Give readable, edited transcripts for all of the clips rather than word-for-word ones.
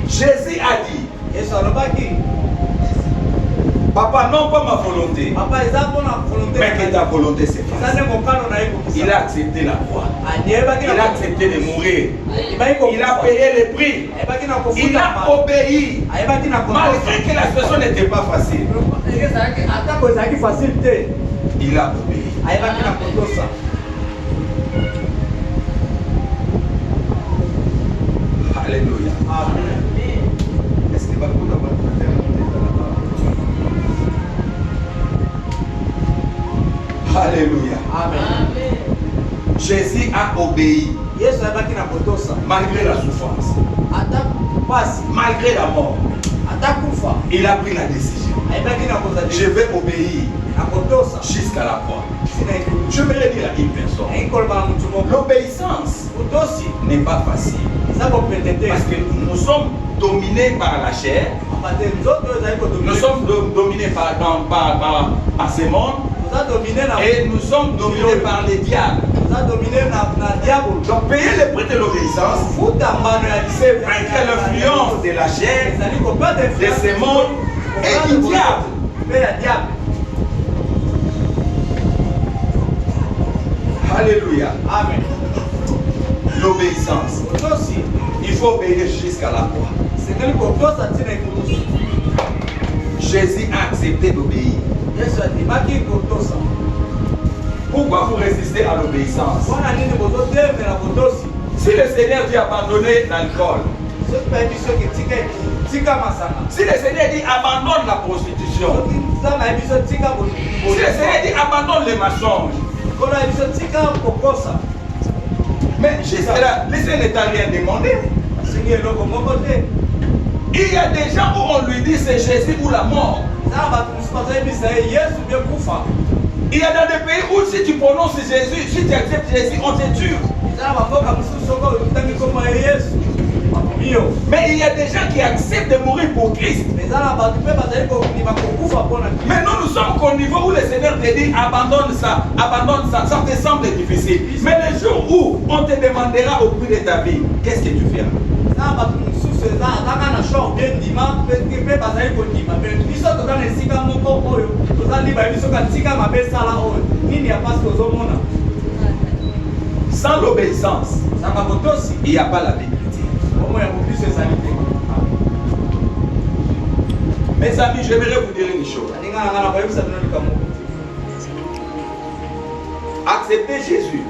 Jésus a dit, papa, non pas ma volonté, mais que ta volonté se fasse. Il a accepté la croix. Il a accepté de mourir. Il a payé le prix. Il a obéi. Malgré que la situation n'était pas facile. Il a obéi. Alléluia. Est-ce que va Alléluia. Amen. Jésus a obéi. Malgré la souffrance. Malgré la mort. Il a pris la décision. Je vais obéir jusqu'à la croix. Je vais dire à une personne. L'obéissance n'est pas facile. Parce que nous sommes dominés par la chair. Nous sommes dominés par ce monde. Et nous sommes dominés par les diables. Donc payer le prix de l'obéissance, c'est vaincre l'influence de la chair, de ce monde et du diable. Alléluia. Amen. L'obéissance. Il faut obéir jusqu'à la croix. Jésus a accepté d'obéir. Pourquoi vous résistez à l'obéissance? Si le Seigneur dit abandonner l'alcool, si le Seigneur dit abandonne la prostitution, si le Seigneur dit abandonne les mensonges, mais Jésus là, le Seigneur ne t'a rien demandé. Il y a des gens où on lui dit c'est Jésus ou la mort. Il y a dans des pays où si tu prononces Jésus, si tu acceptes Jésus, on te tue. Mais il y a des gens qui acceptent de mourir pour Christ. Mais nous sommes qu'au niveau où le Seigneur te dit abandonne ça, ça te semble difficile. Mais le jour où on te demandera au prix de ta vie, qu'est-ce que tu fais? Sans l'obéissance, il n'y a pas la vie chrétienne. Mes amis, j'aimerais vous dire une chose. Accepter Jésus,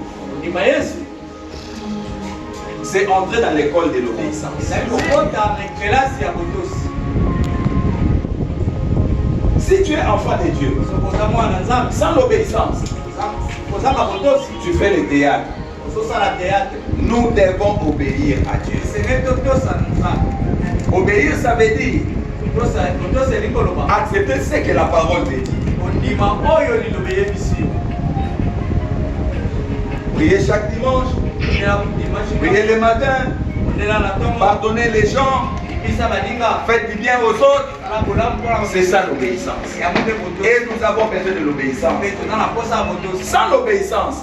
c'est entrer dans l'école de l'obéissance. Si tu es enfant de Dieu, sans l'obéissance, tu fais le théâtre. Nous devons obéir à Dieu. Obéir, ça veut dire accepter ce que la parole te dit. Prier chaque dimanche, prier le matin, pardonner les gens, faites du bien aux autres. C'est ça l'obéissance. Et nous avons besoin de l'obéissance. Sans l'obéissance,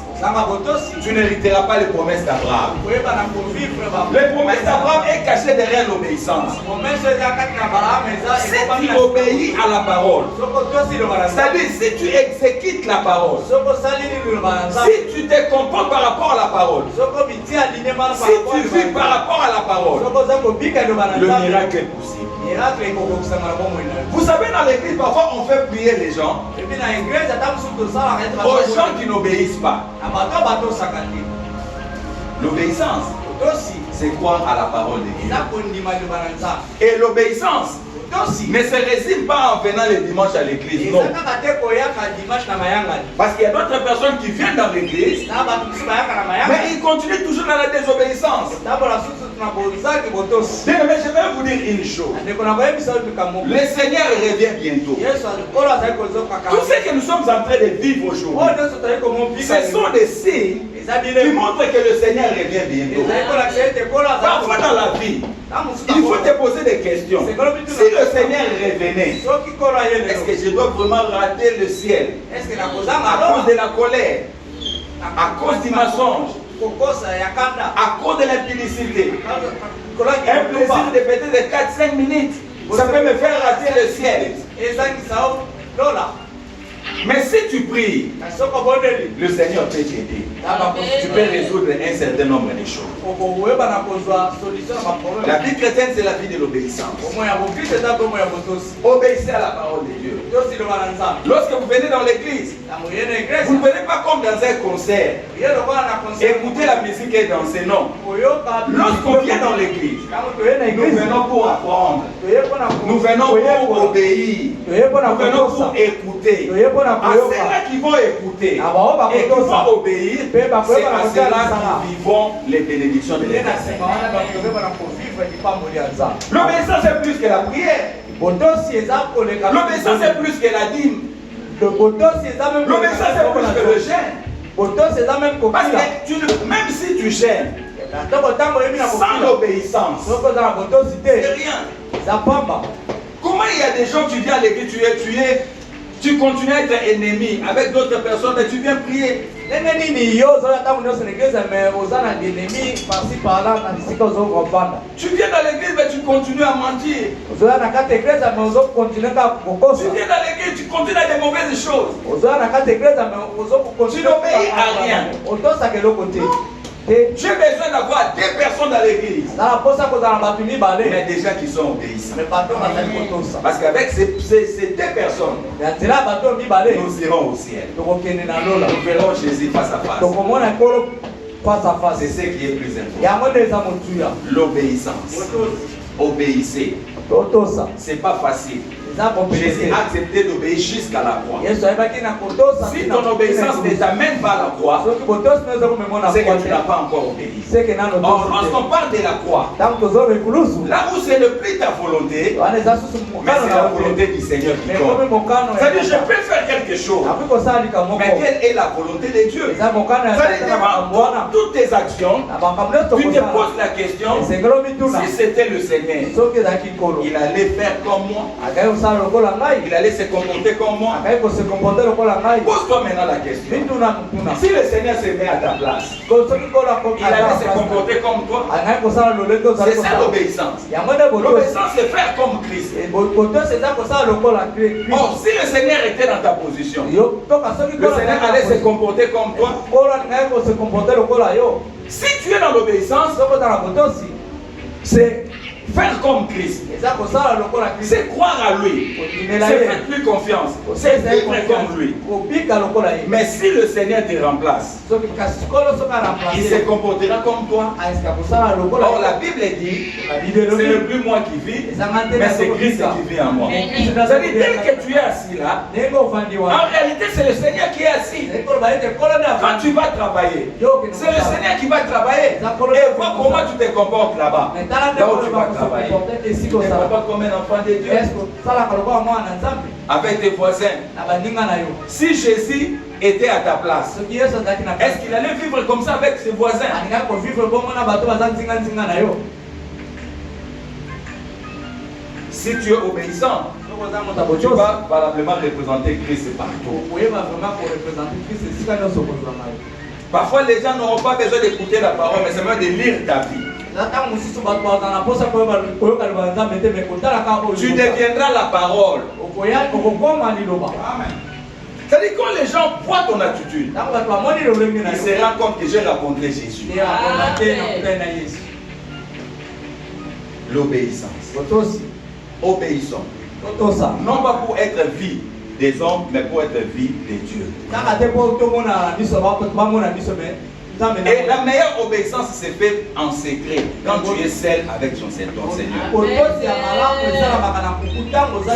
tu n'hériteras pas les promesses d'Abraham. Les promesses d'Abraham est cachée derrière l'obéissance. Si tu obéis à la parole, c'est-à-dire si tu exécutes la parole, si tu te comportes par rapport à la parole, si tu vis par rapport à la parole, le miracle est possible. Vous savez, dans l'église, parfois on fait prier les gens aux gens qui n'obéissent pas. L'obéissance, c'est croire à la parole de Dieu. Et l'obéissance ne se résume pas en venant le dimanche à l'église, non. Parce qu'il y a d'autres personnes qui viennent dans l'église, mais ils continuent toujours dans la désobéissance. Mais je vais vous dire une chose. Le Seigneur revient bientôt. Tout ce que nous sommes en train de vivre aujourd'hui, ce sont des signes qui montrent que le Seigneur revient bientôt. Parfois dans la vie, il faut te poser des questions. Si le Seigneur revenait, est-ce que je dois vraiment rater le ciel à cause de la colère, à cause du mensonge, À cause de l'impudicité. Un plaisir de peut-être 4-5 minutes. Ça peut me faire rater le ciel. Mais si tu pries, le Seigneur peut t'aider. Tu peux résoudre un certain nombre de choses. La vie chrétienne, c'est la vie de l'obéissance. Obéissez à la parole de Dieu. Lorsque vous venez dans l'église, vous ne venez pas comme dans un concert. Écoutez la musique et dansez, non. Lorsqu'on vient dans l'église, nous venons pour apprendre. Nous venons pour obéir. Nous venons pour écouter. À ceux-là qui vont écouter et qui vont obéir, c'est à ceux-là qui vivons les bénédictions de l'Éternel. L'obéissance est plus que la prière. L'obéissance est plus que la dîme. L'obéissance est plus que le jeûne. Parce que même si tu gênes, sans l'obéissance, c'est rien. Comment il y a des gens qui viennent à l'église, tu continues à être ennemi avec d'autres personnes et tu viens prier. Tu viens dans l'église mais tu continues à mentir. Tu viens dans l'église, tu continues à des mauvaises choses. Tu n'obéis à rien. J'ai besoin d'avoir des personnes dans l'église, mais des gens qui sont obéissants. Parce qu'avec ces deux personnes, nous irons au ciel. Nous verrons Jésus face à face. C'est ce qui est plus important. L'obéissance. Obéissez. C'est pas facile. Jésus a accepté d'obéir jusqu'à la croix. Si ton obéissance ne t'amène pas à la croix, c'est que tu n'as pas encore obéi. Or, lorsqu'on parle de la croix, là où c'est ne plus ta volonté, mais c'est la volonté du Seigneur qui compte. C'est-à-dire, je peux faire quelque chose, mais quelle est la volonté de Dieu? C'est-à-dire, dans toutes tes actions, tu te poses la question, si c'était le Seigneur, il allait faire comme moi. Il allait se comporter comme moi. Pose-toi maintenant la question. Si le Seigneur se met à ta place, il allait se comporter comme toi. C'est ça l'obéissance. L'obéissance, c'est faire comme Christ. Or, si le Seigneur était dans ta position, le Seigneur allait se comporter comme toi. Si tu es dans l'obéissance, c'est faire comme Christ. C'est croire à lui. C'est faire plus confiance. C'est vivre comme lui. Mais si le Seigneur te remplace, il se comportera comme toi. Or la Bible dit, ce n'est plus moi qui vis, mais c'est Christ qui vit en moi. C'est-à-dire, dès que tu es assis là, en réalité c'est le Seigneur qui est assis. Quand tu vas travailler, c'est le Seigneur qui va travailler. Et vois comment tu te comportes là-bas. Là où tu vas travailler. Tu ne te comportes comme un enfant de Dieu. Avec tes voisins. Si Jésus était à ta place, est-ce qu'il allait vivre comme ça avec ses voisins? Si tu es obéissant, tu vas valablement représenter Christ partout. Parfois les gens n'auront pas besoin d'écouter la parole, mais seulement de lire ta vie. Tu deviendras la parole. Amen. C'est-à-dire quand les gens voient ton attitude, ils se rendent compte que j'ai rencontré Jésus. L'obéissance. Obéissons. Non pas pour être vie des hommes, mais pour être vie de Dieu. Et la meilleure obéissance se fait en secret, quand tu es seul avec ton Seigneur.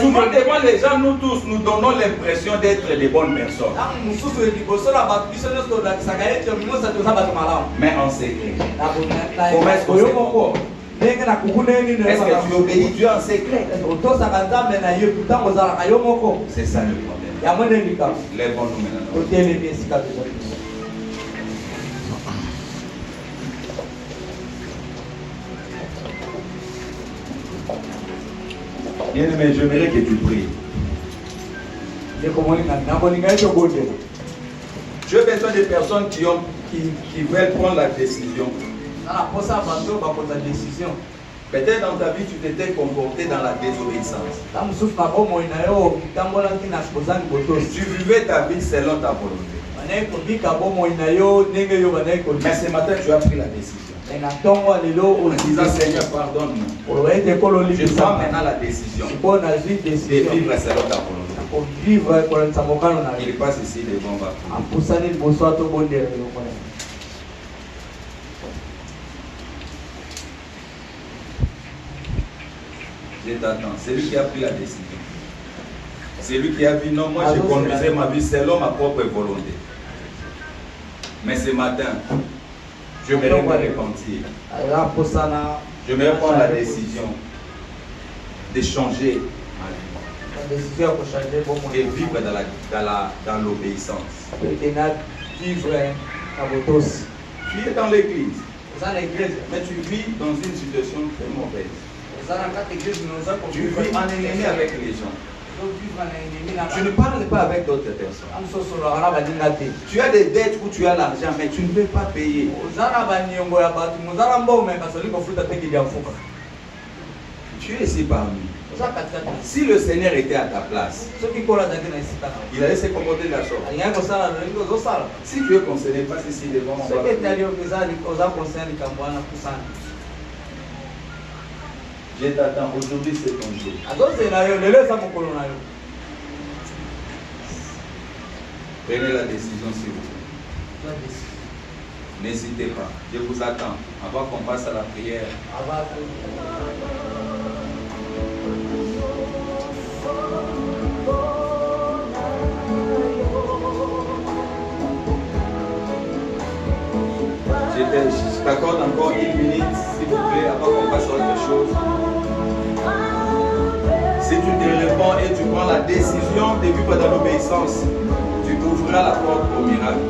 Souvent devant les gens, nous tous, nous donnons l'impression d'être des bonnes personnes. Mais en secret. Est-ce que tu obéis Dieu en secret? C'est ça le problème. Lèvons-nous maintenant. Bien-aimé, j'aimerais que tu pries. J'ai besoin de personnes qui ont qui veulent prendre la décision. Peut-être dans ta vie, tu t'étais comporté dans la désobéissance. Tu vivais ta vie selon ta volonté. Mais ce matin, tu as pris la décision. En disant, Seigneur, pardonne-moi. Je prends maintenant la décision de vivre selon ta volonté. Il passe ici devant moi. Je t'attends. C'est lui qui a pris la décision. C'est lui qui a dit non, moi je conduisais ma vie selon ma propre volonté. Mais ce matin, je me repentir. Je me prendre la décision de changer ma vie. Et vivre dans l'obéissance. Tu es dans l'église, mais tu vis dans une situation très mauvaise. Tu vis en ennemi avec les gens. Tu ne parles pas avec d'autres personnes. Tu as des dettes où tu as l'argent, mais tu ne peux pas payer. Tu es ici parmi. Si le Seigneur était à ta place, il allait se comporter de la sorte. Si tu es concerné, passe ici devant moi. Je t'attends. Aujourd'hui, c'est ton jour. Prenez la décision, s'il vous plaît. N'hésitez pas. Je vous attends. Avant qu'on passe à la prière. Je t'accorde encore 1 minute, s'il vous plaît, avant qu'on passe à autre chose. Si tu te réponds et tu prends la décision de vivre dans l'obéissance, tu ouvriras la porte au miracle.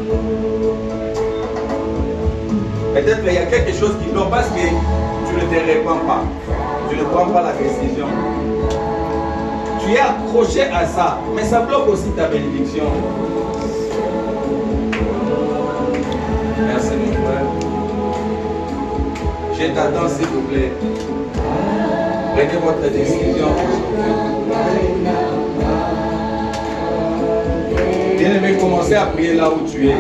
Peut-être qu'il y a quelque chose qui bloque parce que tu ne te réponds pas. Tu ne prends pas la décision. Tu es accroché à ça, mais ça bloque aussi ta bénédiction. Merci mon frère. Je t'attends s'il vous plaît. Prenez votre décision. Bien-aimé, commencez à prier là où tu es.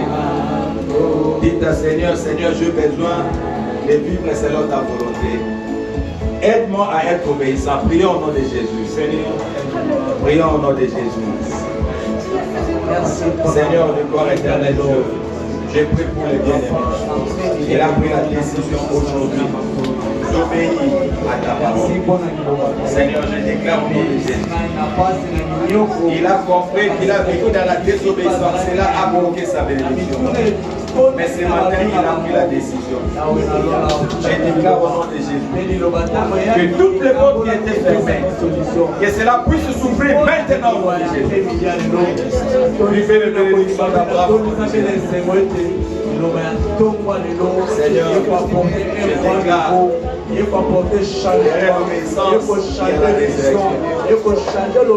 Dites à Seigneur, Seigneur, j'ai besoin de vivre selon ta volonté. Aide-moi à être obéissant. Prions au nom de Jésus. Seigneur, prions au nom de Jésus. Seigneur, de gloire éternelle, je prie pour les bien-aimés. Il a pris la décision aujourd'hui d'obéir à ta parole. Seigneur, je déclare au nom de Jésus. Il a compris qu'il a vécu dans la désobéissance. Cela a bloqué sa bénédiction. Mais ce matin, il a pris la décision. Je déclare au nom de Jésus que toutes les portes qui étaient fermées, que cela puisse s'ouvrir maintenant au nom de Jésus. Vivez les bénédictions d'Abraham. Seigneur, je déclare il faut apporter chaleur, il faut changer la direction, il faut changer le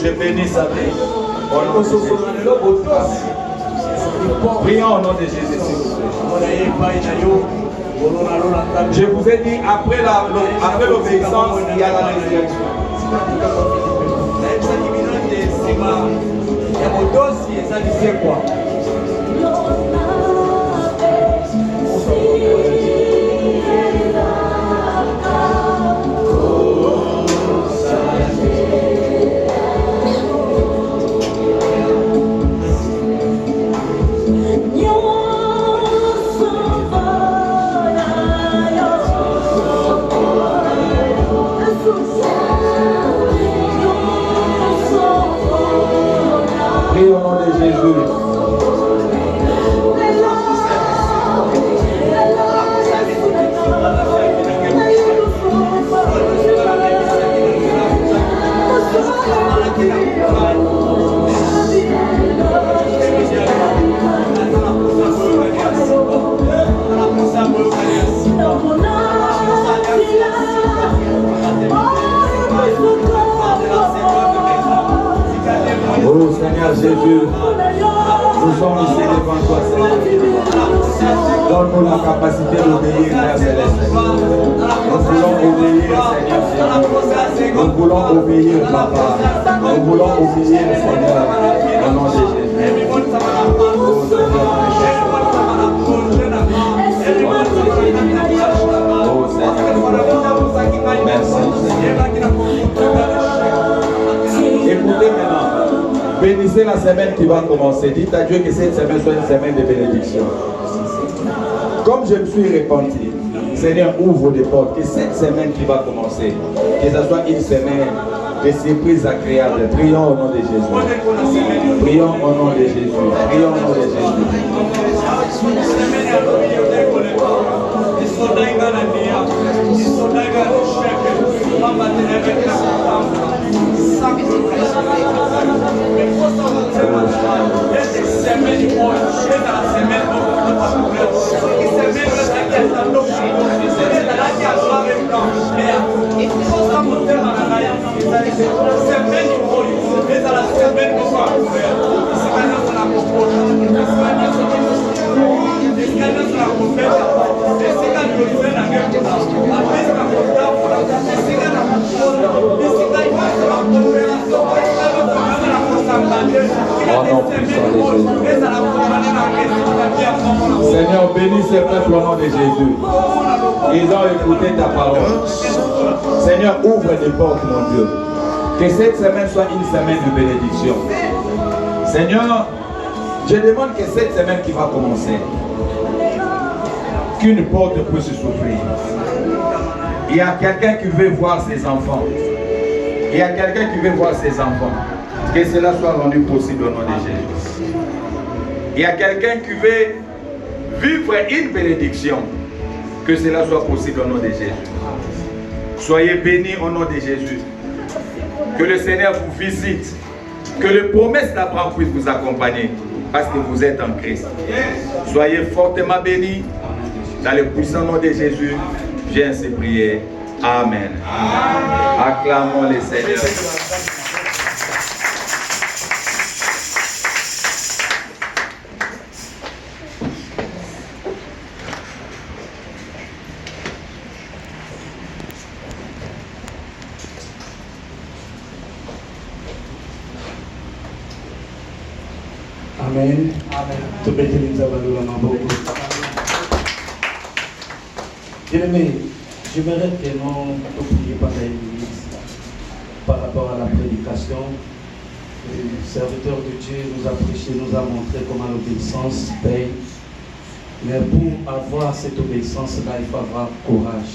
je bénis sa vie. Prions au nom de Jésus. Je vous ai dit, après l'obéissance, il y a la résurrection. Prie au nom de Jésus. Oh Seigneur Jésus, Nous sommes ici devant toi, Seigneur. Donne-nous la capacité d'obéir, Père Céleste. Nous voulons obéir, Seigneur. Nous voulons obéir, Papa. Nous voulons obéir, Seigneur. Au nom de Jésus. Oh Seigneur. Merci, Seigneur. Écoutez maintenant. Bénissez la semaine qui va commencer. Dites à Dieu que cette semaine soit une semaine de bénédiction. Comme je me suis repenti, Seigneur, ouvre des portes. Que cette semaine qui va commencer, que ce soit une semaine de surprises agréables. Prions au nom de Jésus. Prions au nom de Jésus. Prions au nom de Jésus. Seigneur, bénis ce peuple au nom de Jésus. Ils ont écouté ta parole. Seigneur, ouvre des portes, mon Dieu. Que cette semaine soit une semaine de bénédiction. Seigneur, je demande que cette semaine qui va commencer, qu'une porte puisse s'ouvrir. Il y a quelqu'un qui veut voir ses enfants. Il y a quelqu'un qui veut voir ses enfants. Que cela soit rendu possible au nom de Jésus. Il y a quelqu'un qui veut vivre une bénédiction. Que cela soit possible au nom de Jésus. Soyez bénis au nom de Jésus. Que le Seigneur vous visite. Que les promesses d'Abraham puissent vous accompagner. Parce que vous êtes en Christ. Soyez fortement bénis. Dans le puissant nom de Jésus, j'ai ainsi prié. Amen. Acclamons le Seigneur. Amen. Bien-aimé, j'aimerais que nous prions pendant une minute par rapport à la prédication. Le serviteur de Dieu nous a prêché, nous a montré comment l'obéissance paye. Mais pour avoir cette obéissance-là, il faut avoir courage.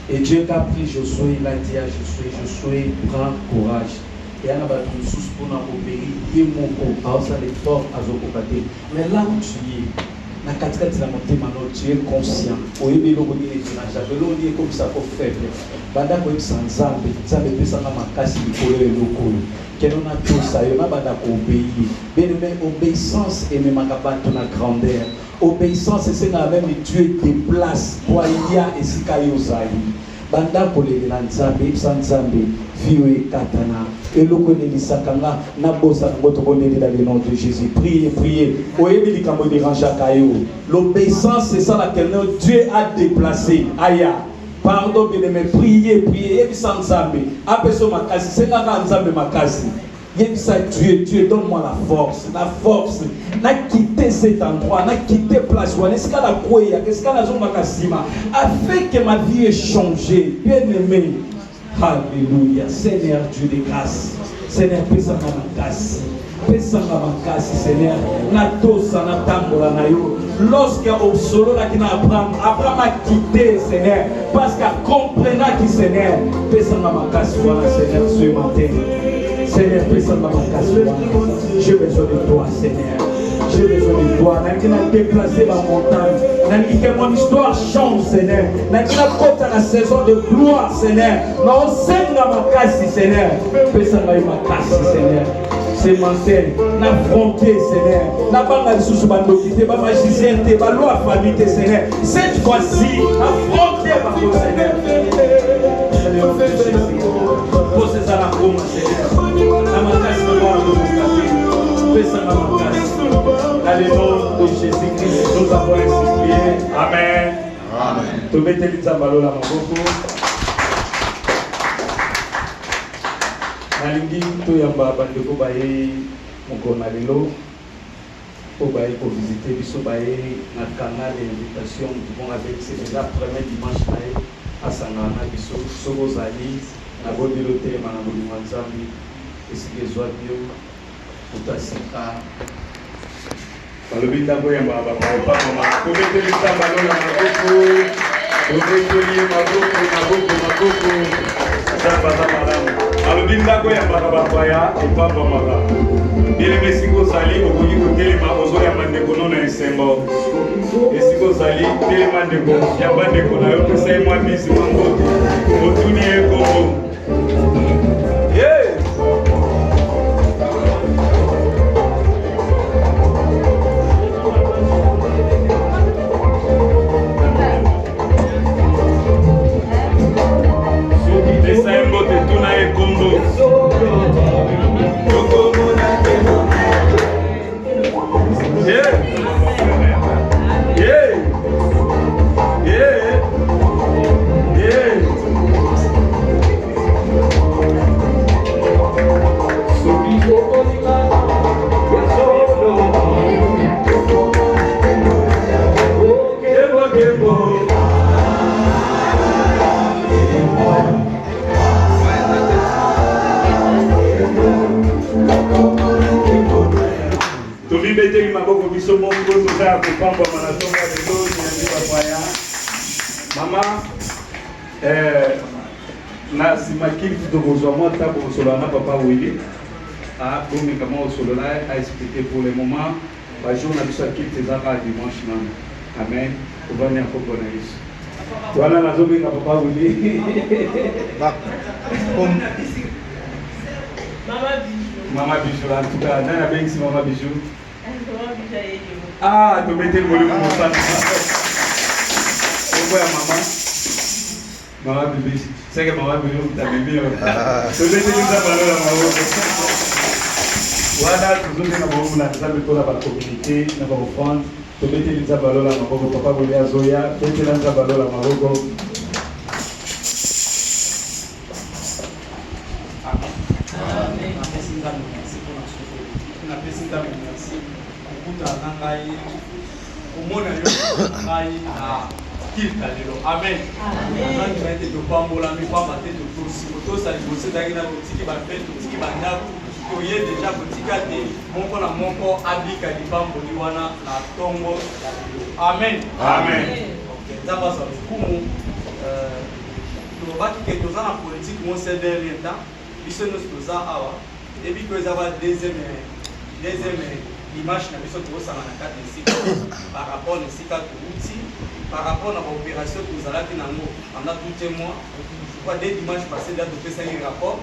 Et Dieu a pris Josué, il a dit à Josué, prends courage. Et il y a des choses pour nous obéir, il y a l'effort à Zokopate. Mais là où tu es, tu es conscient. Tu es comme ça pour faible. Banda ko sanzambe, nzambe pesa na makasi likolo elokolo. Keno na tosa yo na banda ko obéir. Bien-aimé, obéissance et même bato na grandeur. Obéissance c'est na même Dieu déplace pour aller à esika yo zali. Banda ko le na nzambe, nzambe, viwe katana. Eloko nelisakanga na bosa ngoto boneli dans le nom de Jésus. Priez, priez. Oyebi likambo dérange kayo. L'obéissance c'est ça laquelle Dieu a déplacé. Aya. Pardon, bien-aimé, priez, priez. Yebisa nzambe. Apeso makasi, sengaka nzambe makasi. Yebisa Dieu, donne-moi la force. La force. Na quitter cet endroit, na quitter place. Est-ce qu'elle a quoi? Est-ce qu'elle a makasima? Afin que ma vie ait changé. Bien-aimé. Alléluia. Seigneur Dieu de grâce. Seigneur, pesa makasi. Pesa makasi, Seigneur. Na tosa na tambola na yo. Lorsque au solo là qui n'a Abraham a quitté Seigneur parce qu'il comprenait qui Seigneur pesa makasi voilà Seigneur ce matin. Seigneur pesa makasi voilà. J'ai besoin de toi Seigneur. J'ai besoin de toi. N'a déplacé ma montagne. N'a que mon histoire change Seigneur. N'a côté la saison de gloire Seigneur. N'a osenga makasi Seigneur. Pesa makasi Seigneur. C'est matin, n'affronter Seigneur, n'a pas mal sous bandokité, pas magicien, pas loi famille Seigneur. Cette fois-ci, affronter ma Seigneur. Posez ça la Seigneur. La macasse, fais ça la macasse. tobeteli nzambe alola maboko nalingi toyamba bandeko baye mokolo na lelo po baye kovisite biso baye na canal d'invitation dubon avec c'est déjà premier dimanche na ye asangana na biso soki ozali na bondeli otelema na molimo ya nzambe esika ezwa bio otasika balobi ntango oyamba bapapamama tobeteli nzambe alola maboko tobeteli maboko nzambe aza malamu alobi ntango oyambaka bapaya epambamaka bien esika ozali okoki kotelema ozoyamba ndeko no na esengo esika ozali telema ndeko yamba ndeko na yo pesa ye mwa bisi mangoto otuni ye kombo pesa ye mbote tuna ye kombo tobibeteli maboko biso moko toza ya kopamba manatonga lelo nyambi bapaya mama na nsima kilifi tokozwa mwa ntango osolola na papa wili bomeka mwa osolola aexplike pour le moment bajour na biso ya kilifi ezaka dimanche nano amen ovani ya kombo na yesu wana nazobenga papa wili Mama Bijou, en tout cas, nana bengisi Mama Bijou. Tobeteli molimo mosana. Kombo ya mama bibi. Seke mama bibi mtabibi. Tobeteli nzambe alola maboko. Wana tozobenga bango na nzambe mpona bacommunauté na baofrande. Tobeteli nzambe alola maboko. Papa boli azoya. Betela nzambe alola maboko. Amen. Amen. Topambola mipamba te totosi kotosala liboso ezalaki na kotiki bape totiki bandako toye deja kotika te moko na moko abika libamboli wana na ntongo ya lelo. Amen. Nzambe azwa lokumu tolobaki ke toza na politike mo se dernier temps biso nyonso toza awa ebi ko eza ba deuxième image na biso tozosanga na kati esika par rapport na esika touti par rapport à l'opération que nous allons faire pendant tout un mois. Dès dimanche passé, nous avons fait un rapport.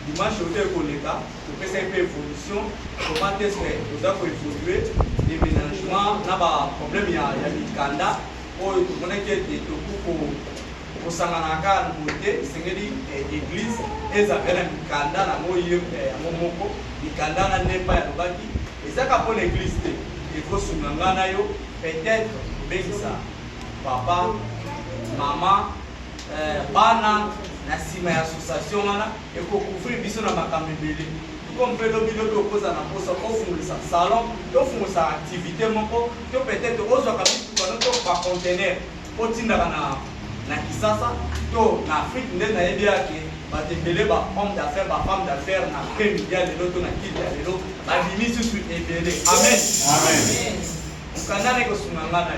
Dimanche, nous avons fait une évolution. Comment est-ce que nous avons évolué? Déménagement, nous avons un problème, il y a Mikanda. Nous avons fait au Sanganaka, nous avons fait l'église. Et ça fait un Mikanda, nous avons fait un Momoko. Mikanda n'est pas à l'Obaki. Et ça, pour l'église, il faut se mettre peut-être ça. Papa, maman, bana, na sima ya association wana ekokufri biso na makambo ebele comme pelo bilo tokoza na posa ofungulisa salon tofungulisa activité moko to peut-être ozwaka bitu bano to ba conteneur otindaka na Kisasa to na Afrique nde na yebi yake batembele ba homme d'affaires ba femme d'affaires na premier lelo to na kiti ya lelo ba bimisi su ebele. Amen. Ukandane ko sungangana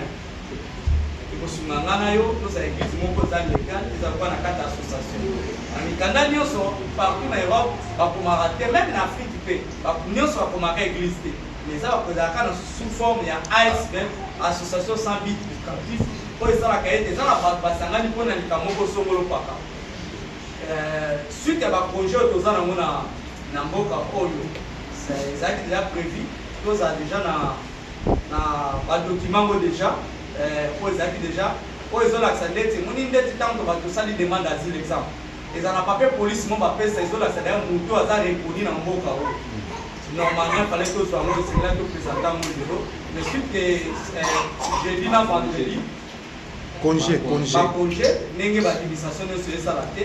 kosungangana yo toza église moko za légal eza kwa na kata association na mikanda nyonso partout na Europe bakomaka te même na Afrique pe nyonso bakomaka église te mais eza bakozalaka na sous forme ya ASBL association sans but lucratif oyo esalaka ete eza na bato basangani mpona likambo moko songolo paka suite ya baprojet oyo toza nango na mboka oyo ezalaki déjà prévu toza déjà na badocument ngo déjà pour ezalaki déjà oyo ezolakisa ndeti moni ndeti ntango bato osali demande asile exemple eza na papier police mo bapesa ezolakisa daya moto aza rekoni na mboka oyo normalement fallait tozwa yango esengela topresenta yango lelo mais suite jeudi na vendredi congé ndenge badimisation nyonso ezala te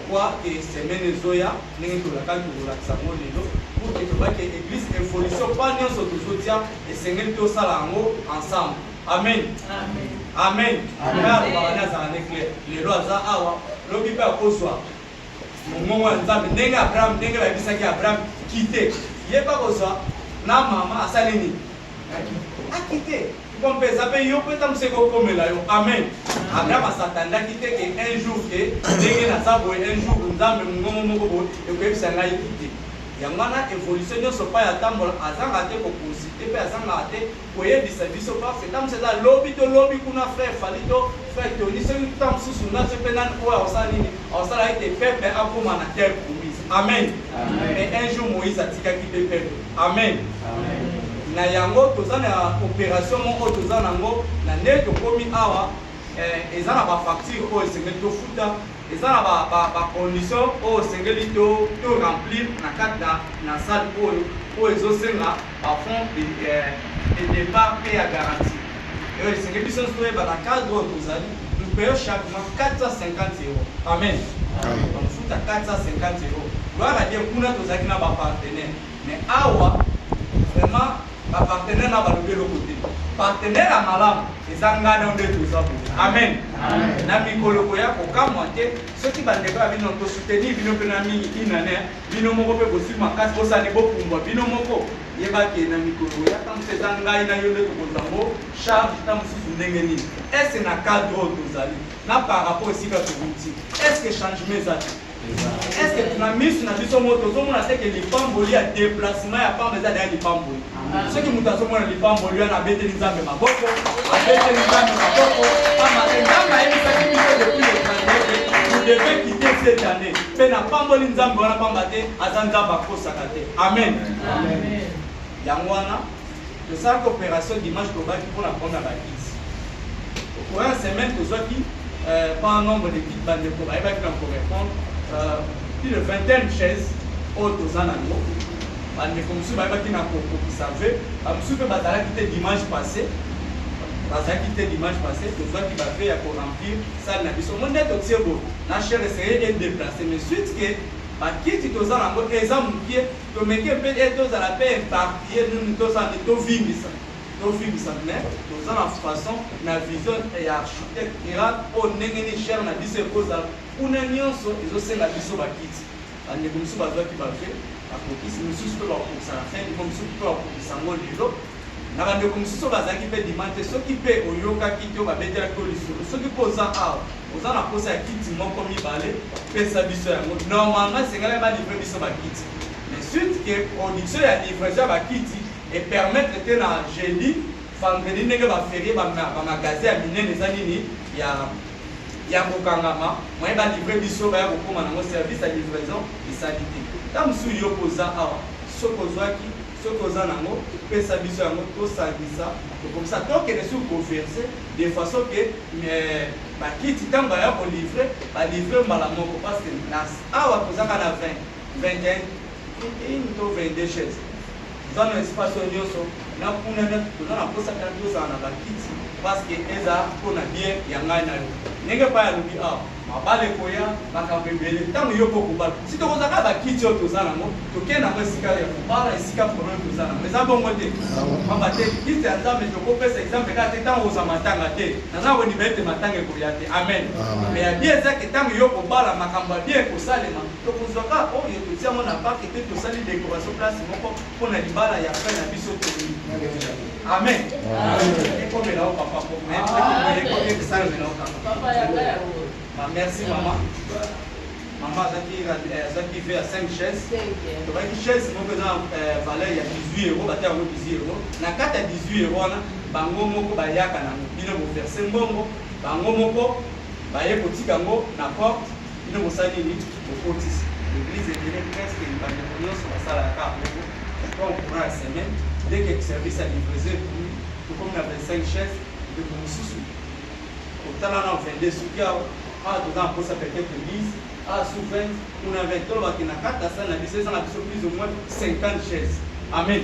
pourquoi que semaine ezoya ndenge tolakaki kolakisa ngo lelo pour que tobaki église évolution mpa nyonso tozotia esengeli tosala yango ensemble. Amen. Amen. Alobaka azala ne clair lelo aza awa lobi mpe akozwa mongongo ya nzambe ndenge abraham ndenge bayebisaki abraham kite yeba kozwa na mama asali nini akite kompe eza mpe yo mpe tamuseka okomela yo. Amen. Abraham asatandaki te ke un jour ke ndenge naza boye un jour nzambe mongongo moko boye ekoyebisa ngai kite yango wana évolution nyonso mpa yatambola azanga te kokonsulte mpe azangaka te koyebisa biso parce tamusa eza lobi to lobi kuna frère fali to frère toni soki ta mosusu naso mpe nani oyo aosala nini aosala ete peuple akoma na terre promise. Amen. Mais un jour Moïse atikaki mpe peuple. Amen. Na yango toza na opération moko toza nango na nde tokomi awa eza na bafacture oyo esengeli tofuta eza na bacondition oyo esengeli to remplir na kati na salle oyo ezosenga bafond de départ mpe ya garantie oyo esengeli biso nyonso toyeba na cadre oyo tozali topayo chaque mois 450 euros. Amen. Tofuta 450 euros. Gloire à Dieu kuna tozalaki na bapartenaire mais awa vraiment partenaire na balobi eloko te partenaire ya malamu eza ngana nde toza boye. Amen. Na mikolo koya kokamwa te soki bandeko ya bino tosoutenir bino mpe na mingi inane bino moko mpe bosili makasi bosani bopumbwa bino moko yebaki na mikolo koya tamosu eza ngai na yo nde tokozango charge ta mosusu ndenge nini ese na cadre oyo tozali na par rapport esika tobuti eske changement eza te est-ce que tuna misu na biso moko tozomona te ke lipamboli ya déplacement ya pamba eza deya lipamboli soki moto azomona lipamboli wana abeteli nzambe maboko abeteli nzambe maboko pamate nzambe ayebisaki biso depuis le 31 vous devez quitter cette année mpe na pamboli nzambe wana pamba te aza nzambe akosaka te. Amen. Yango wana tosalaki opération dimanche tobaki mpona prendre bakiti okoya semaine tozwaki pas un nombre de kits bandeko bayebaki na korépondre plus de 20 chaises oyo toza nango bandeko mosusu bayebaki na kokokisave bamosusu mpe bazalaki te dimanche passé tozwaki bave ya koremplir sale na biso mo nde totie bo na chere eseye edéplace mais suite ke bakiti toza nango eza mokie tomeki mpe tozala mpe éparpille nini tozala tovimbisa mais toza na façon na vision ya architecte ira oyo ndenge ni chere na biso ekozala kuna nyonso ezosenga biso bakiti bandeko mosusu bazwaki bave bakokisi mosusu mpe bakokisa na fin dimo mosusu mpe bakokisa ngo lelo na bandeko mosusu bazalaki mpe dimante soki mpe oyokaki te oyo babetelaki o lisolo soki mpe oza awa oza na posa ya kiti moko mibale pesa biso yango normalement esengeli balivre biso bakiti mais suite ke production ya livraison ya bakiti epermettre te na jeudi vendredi ndenge baferie bamagasin ya minene eza nini ya kokangama moye balivre biso baya kokoma nango service ya livraison esali te ta mosusu yo koza awa soki ozwaki soki oza nango pesa biso yango tosangisa tokomisa tokende soki koverse de façon ke bakiti ntango baya kolivre balivre mbala moko parce que awa tozaka na 21 to 22 chaises toza na espace oyo nyonso na kuna toza na posa kaka tozala na bakiti parce que eza mpona bien ya ngai na yo ndenge pa yalobi awa mabale koya makambo ebele ntango yo mpo kobala si tokozaka bakiti oyo toza nango tokende nango esika ya kobala esika problème toza nango eza bongo te pamba te kiti ya nzambe tokopesa exemple kaka te ntango oza matanga te naza kondima ete matanga ekoya te. Amen. Mais ya bien ezaki ntango yo kobala makambo ya bien ekosalema tokozwaka oyo totiango na parke te tosali décoration place moko mpona libala ya fin na biso toni. Amen. Ekomela o papa ekomesalomela o papa. Merci maman. Maman azaki fait à 5 chaises. Tobaki chaise moko eza valeur ya 18 euros bata yango 18 euros na kati ya 18 euros wana bango moko bayaka nango bino boverse mbongo bango moko baye kotika yango na porte bino bosali nini bokotisi l'église ebele presque bandeko nyonso basalaka moko po courant ya semaine dès que service ya livraison tokomi na 25 chaises ndeko mosusu otala na 22 suki awa toza na posa peut-être 10 sous 20 kuna 20 tolobaki na kati ya sale na biso eza na biso plus ou moins 50 chaises Amen.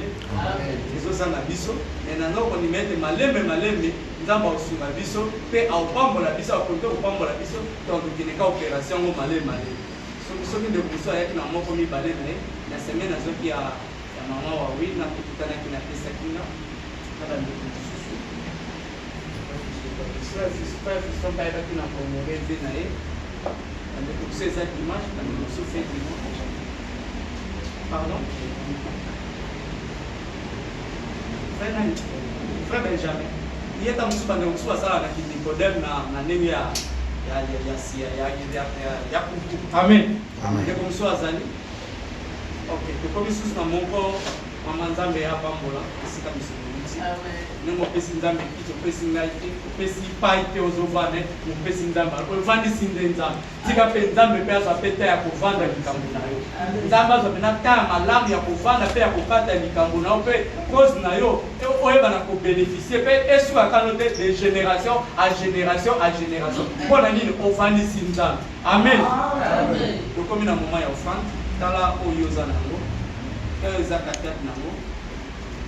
Ezosanga biso na ndoko ni mete malembe nzamba osunga biso pe aopambola biso akonte opambola biso donc kineka opération ngo malembe soki nde biso ayaki na moko mibale na ye na semaine azoki ya mama wawi na kututanaki na pesaki na bandeko mosusu fiston bayebaki na komore mpe na ye bandeko biso eza dimanche bandeko biso fe dimanche pardon frère Benjamin ye ta mosusu bandeko mosusu basalaka na Nicodème na ndenge ya kuku. Amen. Ndeko mosusu azali okay tokomi susu na moko mama nzambe ya pambola esika biso ndenge opesi nzambe kiti opesi ngai te opesi pai te ozovanda opesi nzambe ovandisi nde nzambe tika mpe nzambe mpe azwa mpe ta ya kovanda likambo na yo nzambe azwa mpena ta ya malamu ya kovanda mpe ya kokata likambo na yo mpe cause na yo oyeba na kobénéficie mpe esukakano te de génération à génération à génération mpo na nini ovandisi nzambe. Amen. Tokomi na moma ya offrande tala oyo oza nango oyo eza katate nango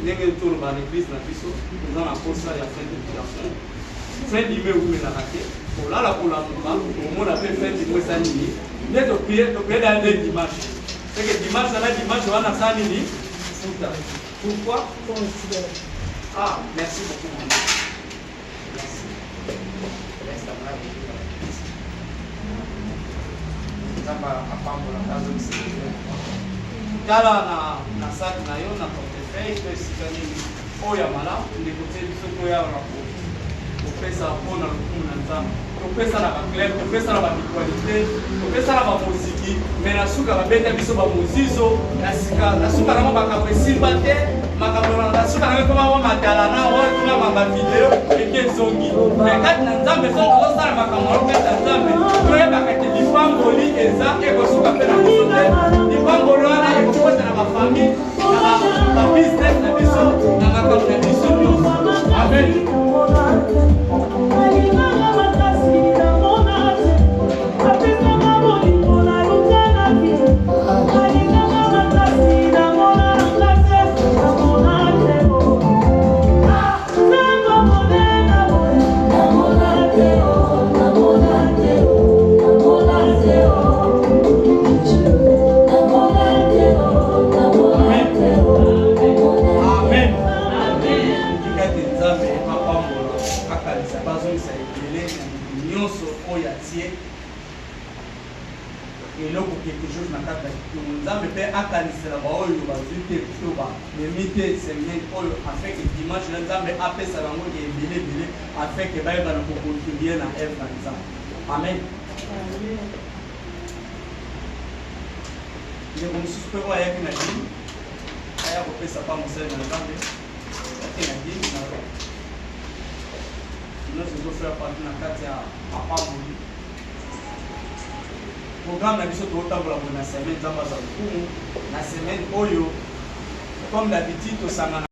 ndenge toloba na église na biso eza na posa ya fin de plafond fin dime eumelaka te kolala kolamuka omona mpe fin dime eza nini nde toprie daya nde dimanche seke dimanche na dimanche wana sa nini futa pourquoi ah merci beaucoup merci nzamba apambola azongisa tala na sac na yo na portefeuille to esika nini oyo ya malamu ndeko te biso toyaka kopesa mpona lokumu na nzambe topesa na baclair topesa na bamitualité topesa na bamoziki me na suka babeta biso bamozizo na suka nango makambo esimba te makambo na suka nango ekoma matala na otuna bavideo eke ezongi me kati na nzambe so tozosala makambo alopesa nzambe toyebaka ete lipamboli eza ekosuka mpe na biso te lipamboli wana ekokota na bafamille na babusiness na biso na makambo na biso nyonso. Amen. eloko quelque chose na kati ya kitungu nzambe mpe akanisela baoyo bazwi te to bamemi te semaine oyo afin ke dimanche na nzambe apesa bango ebele ebele afin ke bayeba na kokontribue na eve na nzambe. Amen. ndeko mosusu mpe oyo ayaki na dini aya kopesa pa mosali na nzambe ake na dini na nyonso ezofera parti na kati ya apamboli programme na biso totambola na semaine nzambe aza lokumu na semaine oyo comme d'habitude tosangana